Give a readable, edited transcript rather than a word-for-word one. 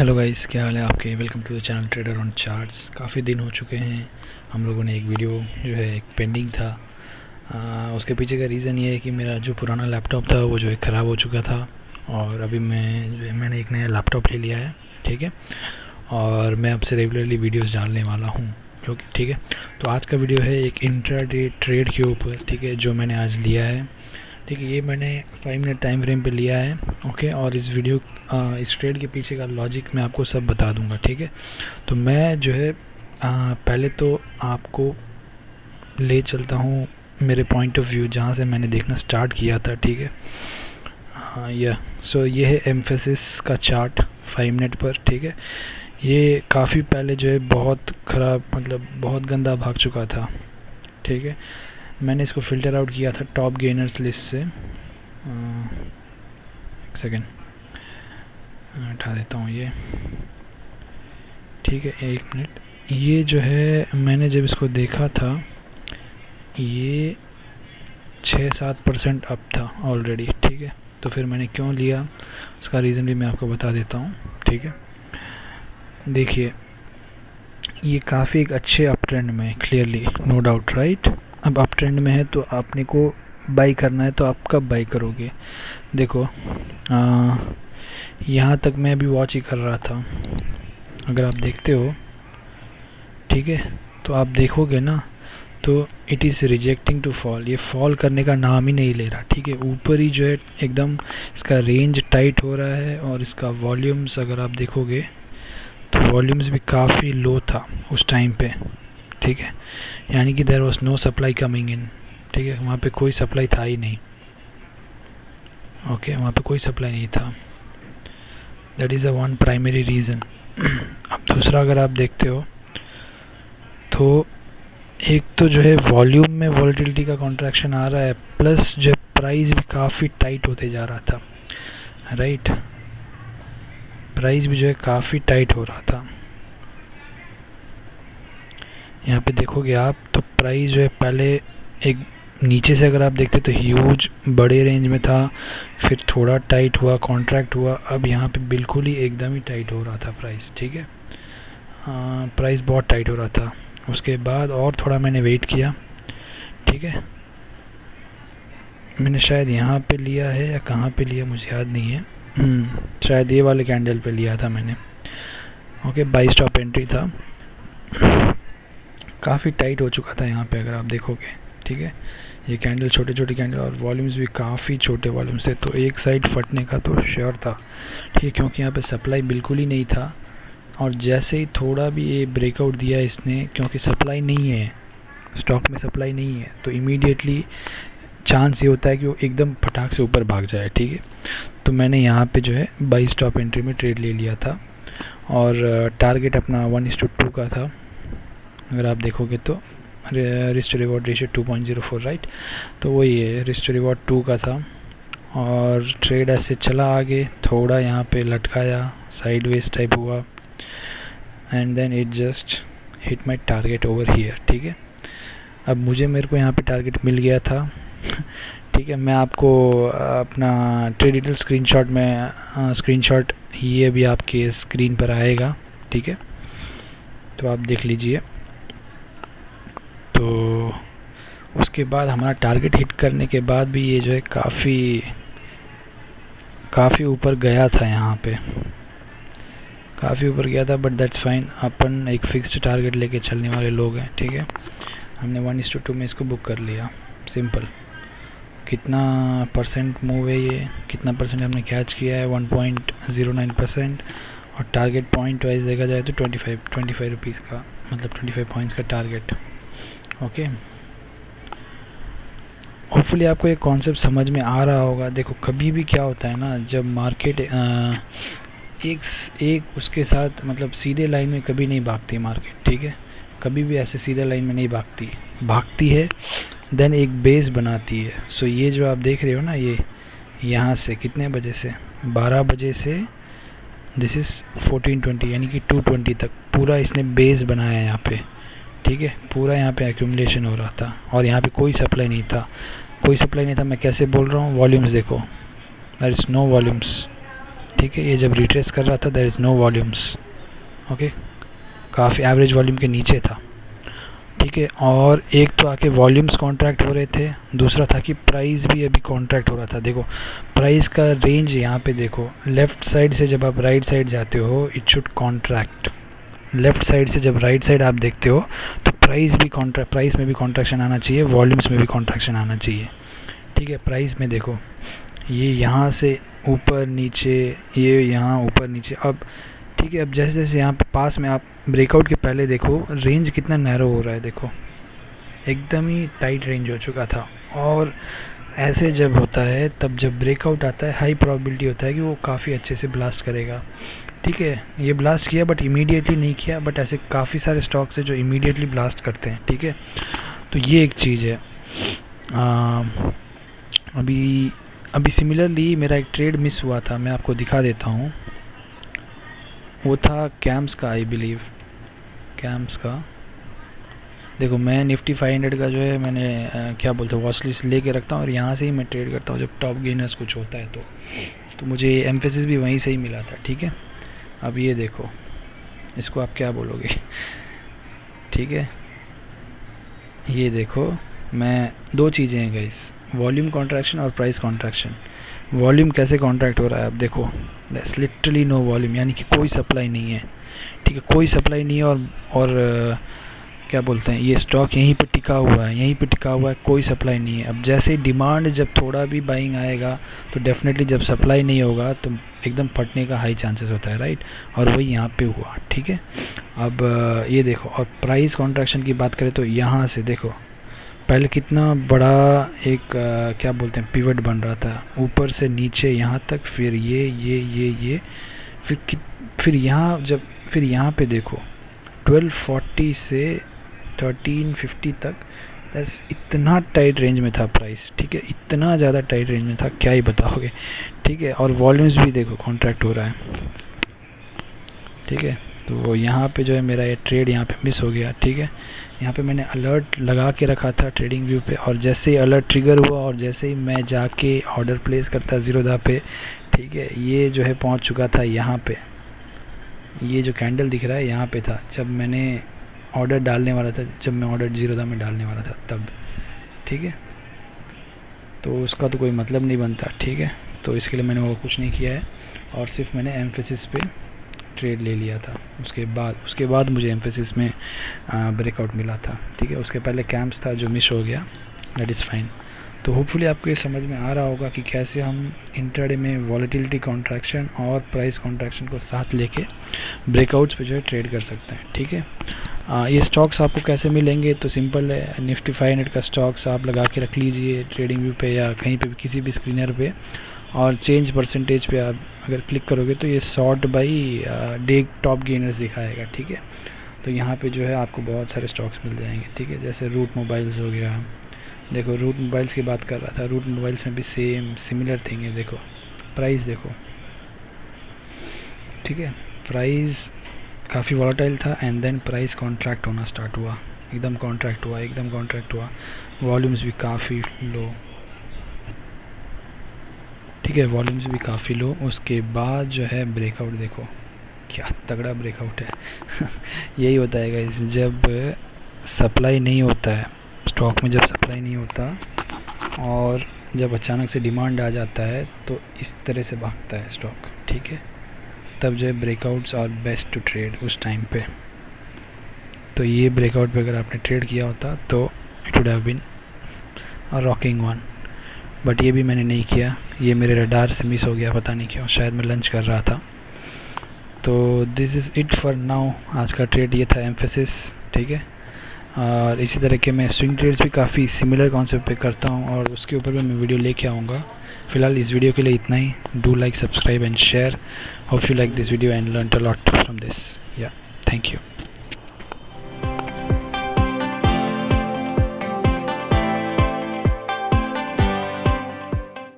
Hello guys, क्या हाल है आपके। Welcome to the channel trader on charts. काफ़ी दिन हो चुके हैं, हम लोगों ने एक वीडियो जो है एक पेंडिंग था। उसके पीछे का रीज़न ये है कि मेरा जो पुराना लैपटॉप था वो जो है ख़राब हो चुका था, और अभी मैंने एक नया लैपटॉप ले लिया है। ठीक है, और मैं आपसे रेगुलरली वीडियोस डालने वाला हूँ, क्योंकि ठीक है। तो आज का वीडियो है एक इंट्राडे ट्रेड के ऊपर, ठीक है, जो मैंने आज लिया है। ठीक है, ये मैंने 5 मिनट टाइम फ्रेम पे लिया है। ओके, और इस ट्रेड के पीछे का लॉजिक मैं आपको सब बता दूंगा। ठीक है, तो मैं जो है पहले तो आपको ले चलता हूँ मेरे पॉइंट ऑफ व्यू, जहाँ से मैंने देखना स्टार्ट किया था। ठीक है, हाँ ये है एम्फेसिस का चार्ट 5 मिनट पर। ठीक है, ये काफ़ी पहले जो है बहुत ख़राब, मतलब बहुत गंदा भाग चुका था। ठीक है, मैंने इसको फ़िल्टर आउट किया था टॉप गेनर्स लिस्ट से। एक सेकेंड, हटा देता हूँ ये। ठीक है, एक मिनट। ये जो है मैंने जब इसको देखा था, ये 6-7% अप था ऑलरेडी। ठीक है, तो फिर मैंने क्यों लिया उसका रीज़न भी मैं आपको बता देता हूँ। ठीक है, देखिए ये काफ़ी एक अच्छे अप ट्रेंड में है, क्लियरली, नो डाउट, राइट। अब अप ट्रेंड में है तो आपने को बाई करना है, तो आप कब बाई करोगे। देखो, यहाँ तक मैं अभी वॉच ही कर रहा था, अगर आप देखते हो, ठीक है, तो आप देखोगे ना, तो it is rejecting to fall. ये फॉल करने का नाम ही नहीं ले रहा। ठीक है, ऊपर ही जो है एकदम इसका रेंज टाइट हो रहा है, और इसका वॉल्यूम्स अगर आप देखोगे तो वॉल्यूम्स भी काफ़ी लो था उस टाइम पे। ठीक है, यानी कि there was no supply coming in. ठीक है, वहाँ पे कोई सप्लाई था ही नहीं। ओके, वहाँ पे कोई सप्लाई नहीं था। That is a one primary reason. अब दूसरा अगर आप देखते हो तो एक तो जो है वॉल्यूम में वॉलेटिलिटी का कॉन्ट्रैक्शन आ रहा है, प्लस जो प्राइस भी काफ़ी टाइट होते जा रहा था, राइट। प्राइस भी जो है काफ़ी टाइट हो रहा था। यहाँ पे देखोगे आप तो प्राइस जो है पहले एक नीचे से अगर आप देखते तो ह्यूज बड़े रेंज में था, फिर थोड़ा टाइट हुआ, कॉन्ट्रैक्ट हुआ, अब यहाँ पे बिल्कुल ही एकदम ही टाइट हो रहा था प्राइस। ठीक है, प्राइस बहुत टाइट हो रहा था। उसके बाद और थोड़ा मैंने वेट किया। ठीक है, मैंने शायद यहाँ पे लिया है या कहाँ पे लिया मुझे याद नहीं है। शायद ये वाले कैंडल पे लिया था मैंने। ओके, बाई स्टॉप एंट्री था। काफ़ी टाइट हो चुका था यहाँ पे अगर आप देखोगे। ठीक है, ये कैंडल छोटे छोटे कैंडल, और वॉल्यूम्स भी काफ़ी छोटे वॉल्यूम्स थे, तो एक साइड फटने का तो श्योर था। ठीक है, क्योंकि यहाँ पे सप्लाई बिल्कुल ही नहीं था, और जैसे ही थोड़ा भी ये ब्रेकआउट दिया इसने, क्योंकि सप्लाई नहीं है, स्टॉक में सप्लाई नहीं है, तो इमीडिएटली चांस ये होता है कि वो एकदम फटाक से ऊपर भाग जाए। ठीक है, तो मैंने यहाँ पे जो है बाई स्टॉप एंट्री में ट्रेड ले लिया था, और टारगेट अपना 1:2 का था। अगर आप देखोगे तो risk to reward ratio 2.04, right. तो वही है, रिस्क टू रिवॉर्ड 2 का था, और ट्रेड ऐसे चला आगे, थोड़ा यहाँ पे लटकाया, साइडवेज टाइप हुआ, and then it just hit my target over here. ठीक है, अब मेरे को यहाँ पे टारगेट मिल गया था। ठीक है, मैं आपको अपना ट्रेड डिटेल स्क्रीनशॉट ये भी आपके स्क्रीन पर आएगा। ठीक है, तो आप देख लीजिए। तो उसके बाद हमारा टारगेट हिट करने के बाद भी ये जो है काफ़ी ऊपर गया था, यहाँ पे काफ़ी ऊपर गया था, बट दैट्स फाइन। अपन एक फिक्स्ड टारगेट लेके चलने वाले लोग हैं। ठीक है, हमने 1:2 में इसको बुक कर लिया, सिंपल। कितना परसेंट मूव है ये, कितना परसेंट हमने कैच किया है, 1.09%, और टारगेट पॉइंट वाइज देखा जाए तो 25 रुपीज़ का, मतलब 25 पॉइंट्स का टारगेट। ओके, होपफुली आपको ये कॉन्सेप्ट समझ में आ रहा होगा। देखो, कभी भी क्या होता है ना, जब मार्केट एक उसके साथ, मतलब सीधे लाइन में कभी नहीं भागती मार्केट। ठीक है, कभी भी ऐसे सीधे लाइन में नहीं भागती है, देन एक बेस बनाती है। सो ये जो आप देख रहे हो ना, ये यहाँ से कितने बजे से, 12 बजे से दिस इज़ 14:20, यानी कि 2:20 तक पूरा इसने बेस बनाया है यहाँ पे। ठीक है, पूरा यहाँ पे एक्यूमुलेशन हो रहा था, और यहाँ पे कोई सप्लाई नहीं था, मैं कैसे बोल रहा हूँ, वॉल्यूम्स देखो, देयर इज़ नो वॉल्यूम्स। ठीक है। ये जब रिट्रेस कर रहा था there is no volumes, okay, काफ़ी एवरेज वॉल्यूम के नीचे था, ठीक है। और एक तो आके वॉल्यूम्स कॉन्ट्रैक्ट हो रहे थे, दूसरा था कि प्राइस भी अभी कॉन्ट्रैक्ट हो रहा था। देखो प्राइस का रेंज यहाँ पे देखो, लेफ़्ट साइड से जब आप राइट साइड जाते हो it should contract, left side से जब राइट साइड आप देखते हो तो प्राइस में भी कॉन्ट्रैक्शन आना चाहिए, वॉल्यूम्स में भी कॉन्ट्रैक्शन आना चाहिए, ठीक है। प्राइस में देखो ये यहाँ से ऊपर नीचे, ये यहाँ ऊपर नीचे, अब ठीक है। अब जैसे जैसे यहाँ पे पास में आप ब्रेकआउट के पहले देखो रेंज कितना नैरो हो रहा है, देखो एकदम ही टाइट रेंज हो चुका था। और ऐसे जब होता है तब जब ब्रेकआउट आता है हाई प्रोबेबिलिटी होता है कि वो काफ़ी अच्छे से ब्लास्ट करेगा, ठीक है। ये ब्लास्ट किया बट इमीडिएटली नहीं किया, बट ऐसे काफ़ी सारे स्टॉक्स हैं जो इमीडिएटली ब्लास्ट करते हैं, ठीक है। तो ये एक चीज़ है। अभी सिमिलरली मेरा एक ट्रेड मिस हुआ था, मैं आपको दिखा देता हूँ। वो था कैम्स का, आई बिलीव कैम्स का। देखो मैं निफ्टी 500 का जो है मैंने क्या बोलते हैं वॉच लिस्ट लेके रखता हूँ और यहाँ से ही मैं ट्रेड करता हूँ जब टॉप गेनर्स कुछ होता है तो मुझे एम्फेसिस भी वहीं से ही मिला था, ठीक है। अब ये देखो, इसको आप क्या बोलोगे, ठीक है। ये देखो मैं दो चीज़ें हैं गाइस, वॉल्यूम कॉन्ट्रैक्शन और प्राइस कॉन्ट्रैक्शन। वॉल्यूम कैसे कॉन्ट्रैक्ट हो रहा है, आप देखो दैट्स लिटरली नो वॉल्यूम, यानी कि कोई सप्लाई नहीं है, ठीक है, कोई सप्लाई नहीं है। और क्या बोलते हैं, ये स्टॉक यहीं पे टिका हुआ है, कोई सप्लाई नहीं है। अब जैसे डिमांड जब थोड़ा भी बाइंग आएगा तो डेफिनेटली जब सप्लाई नहीं होगा तो एकदम फटने का हाई चांसेस होता है, राइट। और वही यहाँ पे हुआ, ठीक है। अब ये देखो, और प्राइस कॉन्ट्रैक्शन की बात करें तो यहाँ से देखो पहले कितना बड़ा एक क्या बोलते हैं पिवट बन रहा था, ऊपर से नीचे यहाँ तक, फिर ये फिर यहाँ पे देखो 1240 से 1350 तक, दैट्स इतना टाइट रेंज में था प्राइस, ठीक है, इतना ज़्यादा टाइट रेंज में था, क्या ही बताओगे, ठीक है। और वॉल्यूम्स भी देखो कॉन्ट्रैक्ट हो रहा है, ठीक है। तो वो यहाँ पे जो है मेरा ये ट्रेड यहाँ पे मिस हो गया, ठीक है। यहाँ पे मैंने अलर्ट लगा के रखा था ट्रेडिंग व्यू पे, और जैसे ही अलर्ट ट्रिगर हुआ और जैसे ही मैं जाके ऑर्डर प्लेस करता ज़ीरोधा पे, ठीक है, ये जो है पहुँच चुका था यहाँ पे, ये जो कैंडल दिख रहा है यहाँ पे था जब मैंने ऑर्डर डालने वाला था, जब मैं ऑर्डर ज़ीरोधा में डालने वाला था तब, ठीक है। तो उसका तो कोई मतलब नहीं बनता, ठीक है। तो इसके लिए मैंने वो कुछ नहीं किया है और सिर्फ मैंने एम्फेसिस पे ट्रेड ले लिया था। उसके बाद मुझे एम्फेसिस में ब्रेकआउट मिला था, ठीक है। उसके पहले कैंप्स था जो मिस हो गया, दैट इज़ फाइन। तो होपफुली आपको ये समझ में आ रहा होगा कि कैसे हम इंट्राडे में वॉलेटिलिटी कॉन्ट्रैक्शन और प्राइस कॉन्ट्रैक्शन को साथ लेके ब्रेकआउट्स पे जो है ट्रेड कर सकते हैं, ठीक है। ये स्टॉक्स आपको कैसे मिलेंगे, तो सिंपल है, निफ्टी 500 का स्टॉक्स आप लगा के रख लीजिए ट्रेडिंग व्यू पे या कहीं पे भी, किसी भी स्क्रीनर पे, और चेंज परसेंटेज पे आप अगर क्लिक करोगे तो ये sort by day top gainers दिखाएगा, ठीक है। तो यहाँ पे जो है आपको बहुत सारे स्टॉक्स मिल जाएंगे, ठीक है। जैसे रूट मोबाइल्स हो गया, देखो रूट मोबाइल्स की बात कर रहा था, रूट मोबाइल्स में भी सिमिलर थिंग है। देखो प्राइस देखो, ठीक है, प्राइस काफ़ी वॉलेटाइल था एंड देन प्राइस कॉन्ट्रैक्ट होना स्टार्ट हुआ, एकदम कॉन्ट्रैक्ट हुआ, वॉल्यूम्स भी काफ़ी लो, ठीक है, वॉल्यूम्स भी काफ़ी लो। उसके बाद जो है ब्रेकआउट देखो क्या तगड़ा ब्रेकआउट है यही होता है गाइस, जब सप्लाई नहीं होता है स्टॉक में, जब सप्लाई नहीं होता और जब अचानक से डिमांड आ जाता है तो इस तरह से भागता है स्टॉक, ठीक है। तब जो है breakouts are best to trade उस टाइम पे। तो ये ब्रेकआउट पे अगर आपने ट्रेड किया होता तो it would have been a rocking one, but ये भी मैंने नहीं किया, ये मेरे रडार से मिस हो गया, पता नहीं क्यों, शायद मैं लंच कर रहा था। तो this is it for now, आज का ट्रेड ये था एम्फेसिस, ठीक है। और इसी तरह के मैं स्विंग ट्रेड्स भी काफ़ी सिमिलर कॉन्सेप्ट पे करता हूँ और उसके ऊपर भी मैं वीडियो लेके आऊँगा। फ़िलहाल इस वीडियो के लिए इतना ही। Do like, subscribe and share. Hope you like this video and learn a lot from this. या थैंक यू।